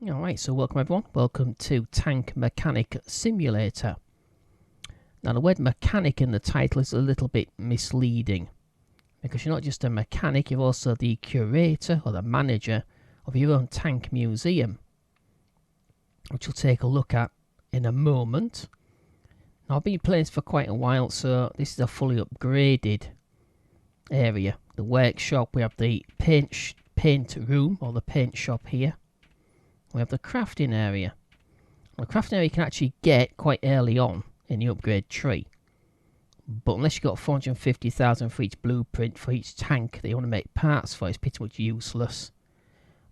Alright, so welcome everyone. Welcome to Tank Mechanic Simulator. Now the word mechanic in the title is a little bit misleading, because you're not just a mechanic, you're also the curator or the manager of your own tank museum, which we'll take a look at in a moment. Now I've been playing this for quite a while, so this is a fully upgraded area. The workshop, we have the paint room or the paint shop here. We have the crafting area. The crafting area you can actually get quite early on in the upgrade tree. But unless you've got 450,000 for each blueprint for each tank that you want to make parts for, it's pretty much useless.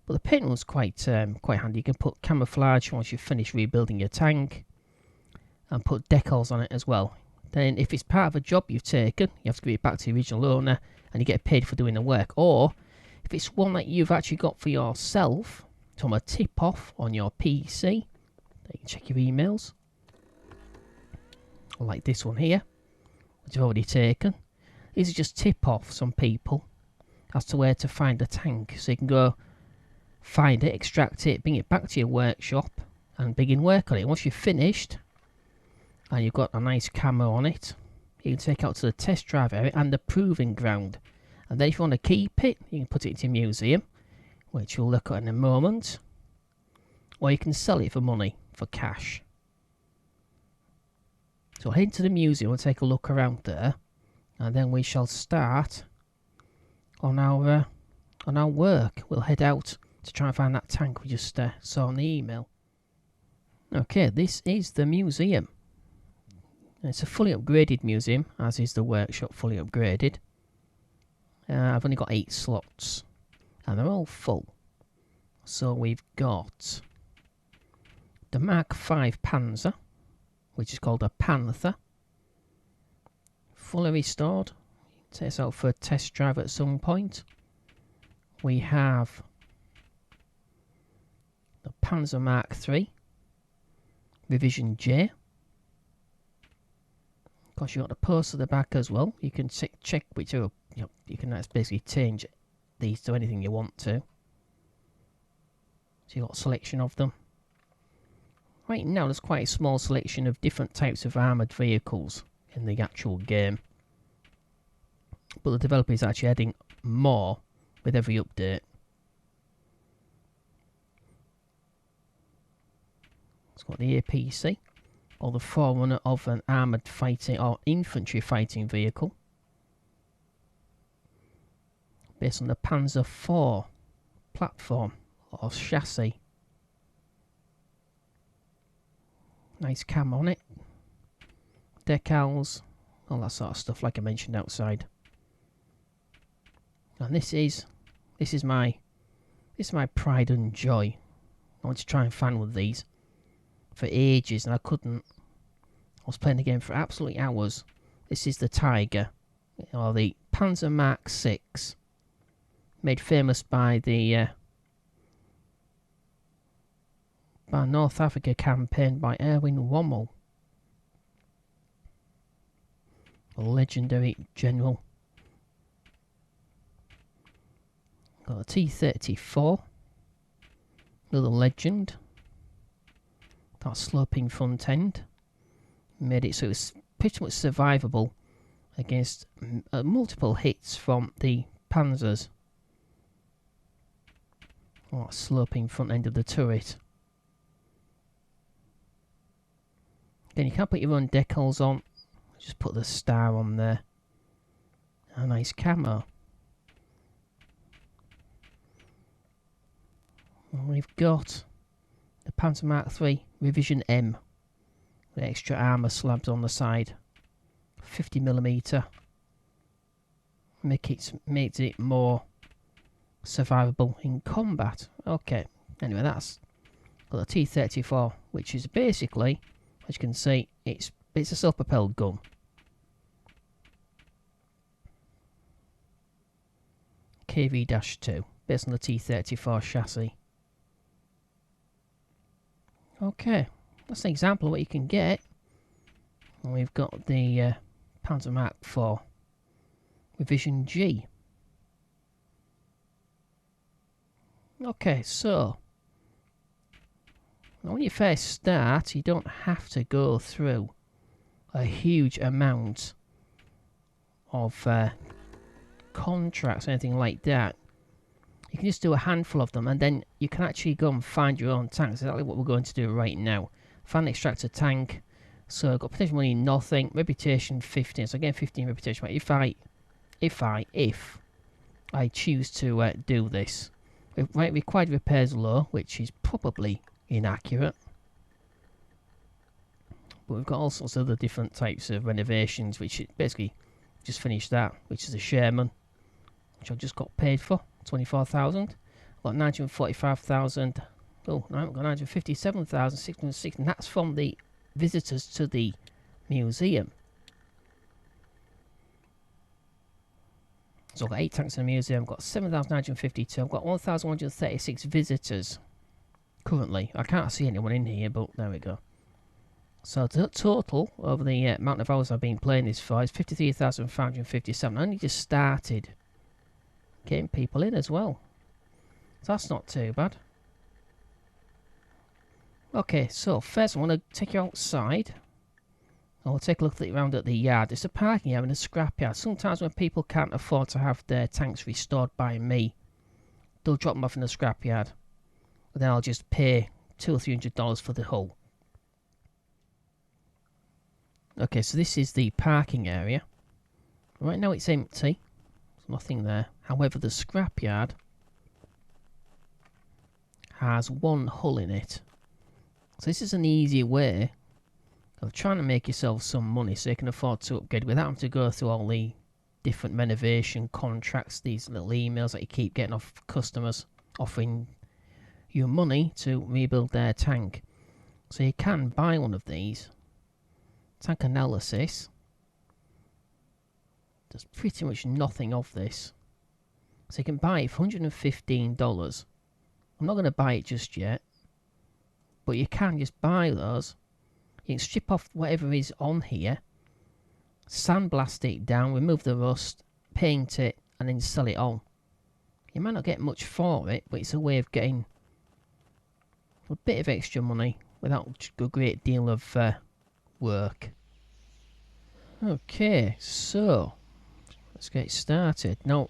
But the paint room's quite handy. You can put camouflage once you've finished rebuilding your tank, and put decals on it as well. Then if it's part of a job you've taken, you have to give it back to the original owner and you get paid for doing the work. Or if it's one that you've actually got for yourself, from a tip-off on your PC, you can check your emails, like this one here, which I've already taken. These are just tip-offs on people as to where to find a tank, so you can go find it, extract it, bring it back to your workshop and begin work on it. Once you've finished and you've got a nice camo on it, you can take it out to the test drive area and the proving ground, and then if you want to keep it, you can put it into your museum, which we'll look at in a moment, or you can sell it for money, for cash. So head into the museum and take a look around there, and then we shall start on our work. We'll head out to try and find that tank we just saw on the email. Okay, this is the museum. It's a fully upgraded museum, as is the workshop fully upgraded. I've only got 8 slots. And they're all full. So we've got the Mark V Panzer, which is called a Panther, fully restored. Take this out for a test drive at some point. We have the Panzer Mark III, Revision J. Of course, you've got the post at the back as well. You can check whichever, you can basically change these to anything you want to. So you've got a selection of them. Right now there's quite a small selection of different types of armoured vehicles in the actual game, but the developer is actually adding more with every update. It's got the APC, or the forerunner of an armoured fighting or infantry fighting vehicle, based on the Panzer IV platform or chassis. Nice cam on it, decals, all that sort of stuff like I mentioned outside. And this is my pride and joy. I want to try and find one of these for ages and I couldn't. I was playing the game for absolutely hours. This is the Tiger, or the Panzer Mark VI. Made famous by the North Africa campaign by Erwin Rommel, a legendary general. Got a T-34, another legend. That sloping front end made it so it was pretty much survivable against multiple hits from the Panzers. Oh, sloping front end of the turret. Again, you can't put your own decals on. Just put the star on there. A nice camo. And we've got the Panzer Mark III Revision M with extra armour slabs on the side. 50mm. Makes it more survivable in combat. Okay, anyway, that's got the T-34, which is basically, as you can see, it's a self-propelled gun. KV-2, based on the T-34 chassis. Okay, that's an example of what you can get. And we've got the Panzer Mark IV Revision G. Okay, so Now when you first start, you don't have to go through a huge amount of contracts or anything like that. You can just do a handful of them, and then you can actually go and find your own tanks. Exactly what we're going to do right now. Find an extractor tank. So I've got potential money, nothing. Reputation 15. So again, 15 reputation. If I choose to do this, required repairs low, which is probably inaccurate. But we've got all sorts of other different types of renovations, which basically just finished that, which is a Sherman, which I just got paid for. 24,000. I've got 945,000. Oh, no, I've got 957,660. And that's from the visitors to the museum. So I've got 8 tanks in the museum. I've got 7,952. I've got 1,136 visitors currently. I can't see anyone in here, but there we go. So the total over the amount of hours I've been playing this for is 53,557. I only just started getting people in as well. So that's not too bad. Okay, so first I want to take you outside. I'll take a look around at the yard. It's a parking yard and a scrapyard. Sometimes when people can't afford to have their tanks restored by me, they'll drop them off in the scrapyard. Then I'll just pay $200 or $300 for the hull. Okay, so this is the parking area. Right now it's empty. There's nothing there. However, the scrapyard has one hull in it. So this is an easy way of trying to make yourself some money so you can afford to upgrade without having to go through all the different renovation contracts, these little emails that you keep getting off customers offering you money to rebuild their tank. So you can buy one of these. Tank analysis. There's pretty much nothing of this. So you can buy it for $115. I'm not going to buy it just yet. But you can just buy those. You can strip off whatever is on here. Sandblast it down. Remove the rust. Paint it. And then sell it on. You might not get much for it. But it's a way of getting a bit of extra money. Without a great deal of work. Okay. So. Let's get started. Now.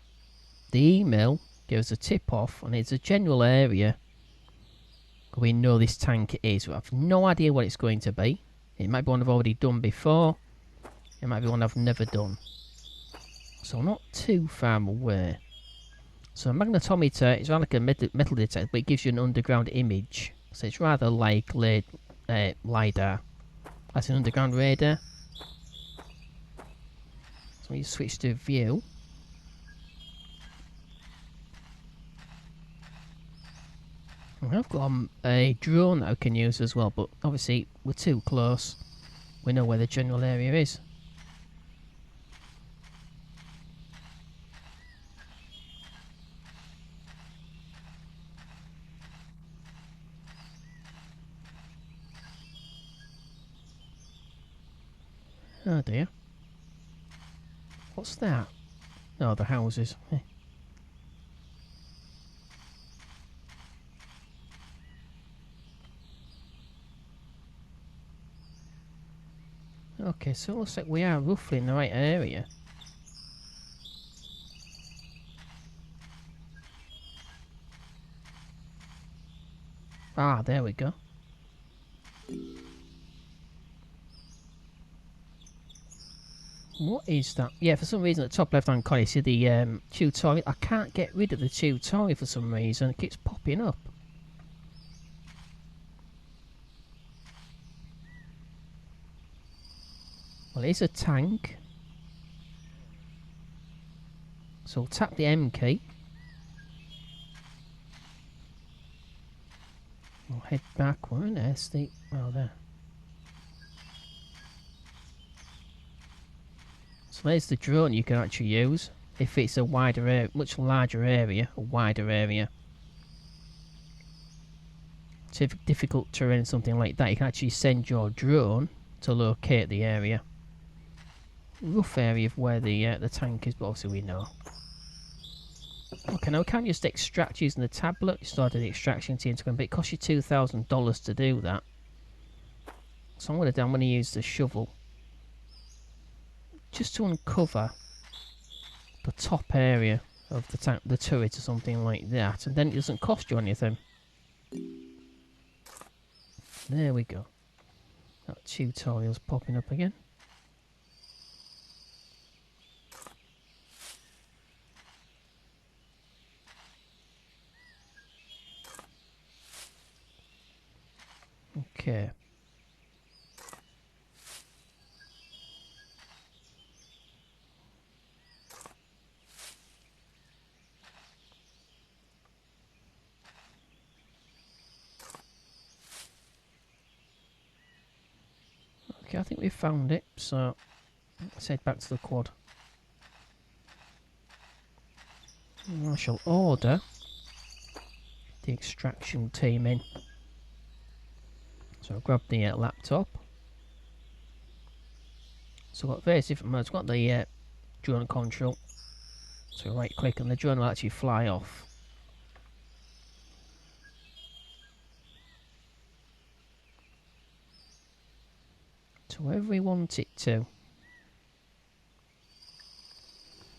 The email gives a tip off. And it's a general area. We know this tank is. We have no idea what it's going to be. It might be one I've already done before. It might be one I've never done. So not too far away. So a magnetometer is rather like a metal detector, but it gives you an underground image. So it's rather like LiDAR. That's an underground radar. So we switch to view. I've got a drone that I can use as well, but obviously we're too close. We know where the general area is. Oh dear. What's that? Oh, the houses. Okay, so it looks like we are roughly in the right area. Ah, there we go. What is that? Yeah, for some reason at the top left hand corner you see the tutorial. I can't get rid of the tutorial for some reason. It keeps popping up. Well, it's a tank. So we'll tap the M key. We'll head back. Where in there? Oh, there. So there's the drone you can actually use if it's a wider area, much larger area, a wider area. So if difficult terrain, something like that, you can actually send your drone to locate the area. Rough area of where the tank is, but obviously we know. Okay, now we can't just extract using the tablet. You started the extraction team, but it costs you $2,000 to do that. So I'm going to use the shovel just to uncover the top area of the turret or something like that, and then it doesn't cost you anything. There we go. That tutorial's popping up again. Okay. Okay, I think we've found it, so let's head back to the quad. I shall order the extraction team in. So I'll grab the laptop. So I've got various different modes. I've got the drone control. So right click and the drone will actually fly off. To wherever we want it to.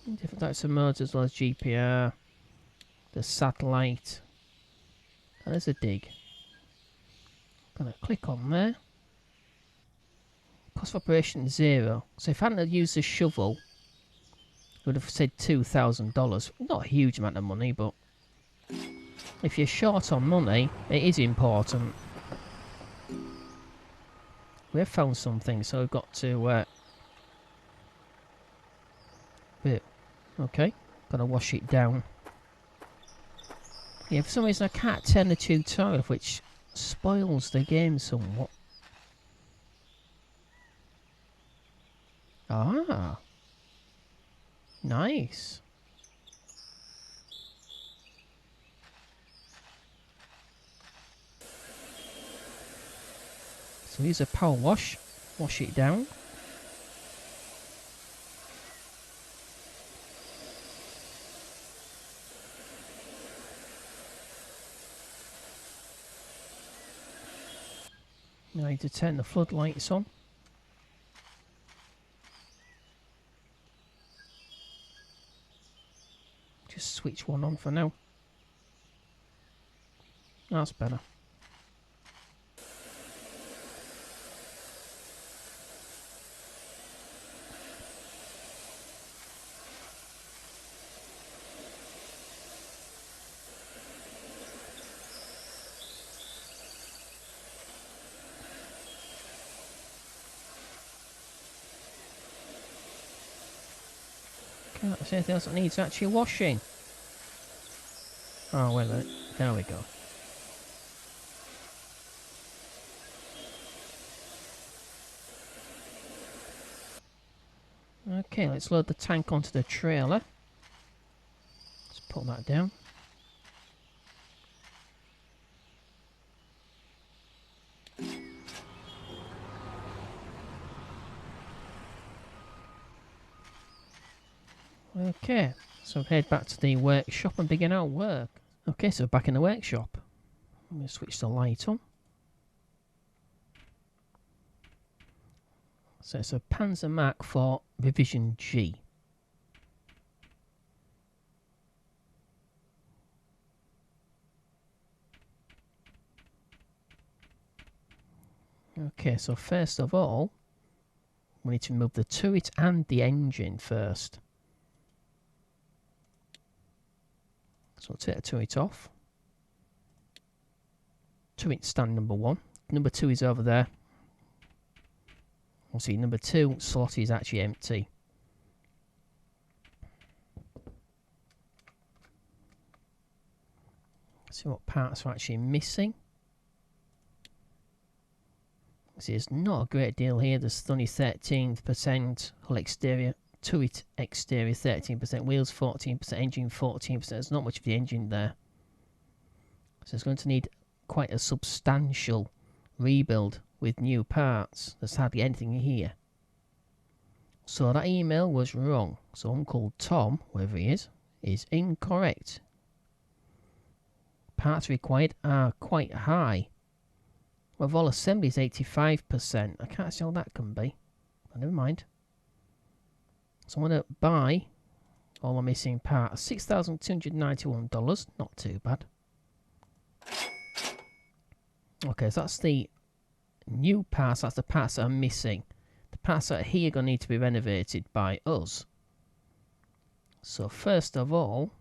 Different types of modes as well as GPR, the satellite, and there's a dig. I'm going to click on there. Cost of operation 0. So if I hadn't used the shovel, it would have said $2,000. Not a huge amount of money, but if you're short on money, it is important. We have found something, so we've got to... okay, gotta wash it down. Yeah, for some reason I can't turn the tutorial off, which spoils the game somewhat. Ah, nice. So use a power wash, wash it down. Now I need to turn the floodlights on. Just switch one on for now. That's better. Can't see anything else that needs actually washing. Oh, wait a minute. There we go. Okay, let's load the tank onto the trailer. Let's put that down. Okay, so head back to the workshop and begin our work. Okay, so back in the workshop. I'm going to switch the light on. So it's a Panzer Mac for revision G. Okay, so first of all, we need to remove the turret and the engine first. So we'll take the turret off. Turret stand number 1. Number 2 is over there. We'll see number 2 slot is actually empty. See what parts are actually missing. See, there's not a great deal here. There's only 13% hull exterior, turret exterior 13%, wheels 14%, engine 14%. There's not much of the engine there. So it's going to need quite a substantial rebuild with new parts. There's hardly anything here. So that email was wrong. So Uncle Tom, wherever he is is incorrect. Parts required are quite high. Well, all assembly is 85%. I can't see how that can be. But never mind. So I'm going to buy all the missing parts. $6,291. Not too bad. Okay, so that's the new parts. That's the parts that are missing. The parts that are here are going to need to be renovated by us. So first of all,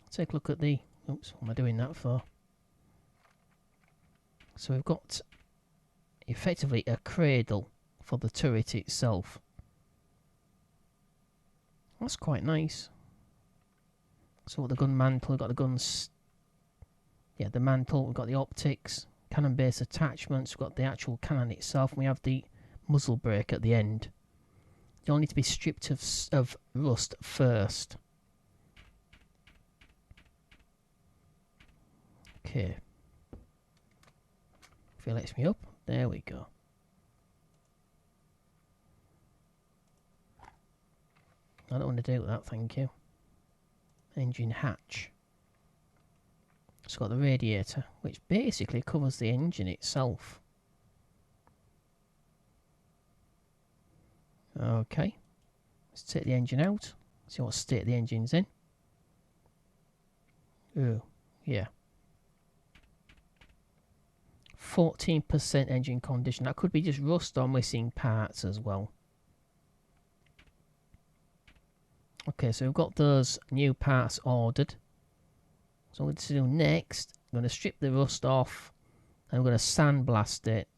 take a look at the... Oops, what am I doing that for? So we've got effectively a cradle for the turret itself. That's quite nice. So the gun mantle, we've got the guns... Yeah, the mantle, we've got the optics, cannon base attachments, we've got the actual cannon itself, and we have the muzzle brake at the end. You all need to be stripped of rust first. Okay. If it lets me up, there we go. I don't want to do that, thank you. Engine hatch. It's got the radiator, which basically covers the engine itself. Okay. Let's take the engine out. See what state the engine's in. Oh, yeah. 14% engine condition. That could be just rust or missing parts as well. Okay, so we've got those new parts ordered. So what to do next, I'm going to strip the rust off and I'm going to sandblast it.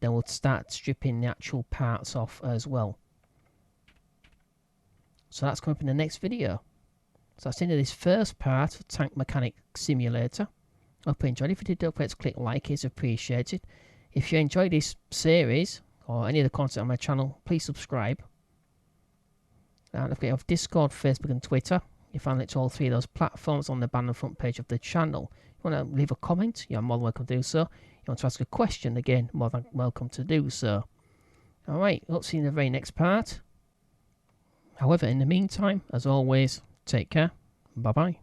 Then we'll start stripping the actual parts off as well. So that's coming up in the next video. So that's the end of this first part of Tank Mechanic Simulator. I hope you enjoyed it. If you did, don't forget to click like, it's appreciated. If you enjoyed this series or any of the content on my channel, please subscribe. And don't forget, I have Discord, Facebook and Twitter. You find it to all three of those platforms on the banner front page of the channel. If you want to leave a comment, you're more than welcome to do so. If you want to ask a question, again, more than welcome to do so. Alright, hope to see you in the very next part. However, in the meantime, as always, take care. Bye-bye.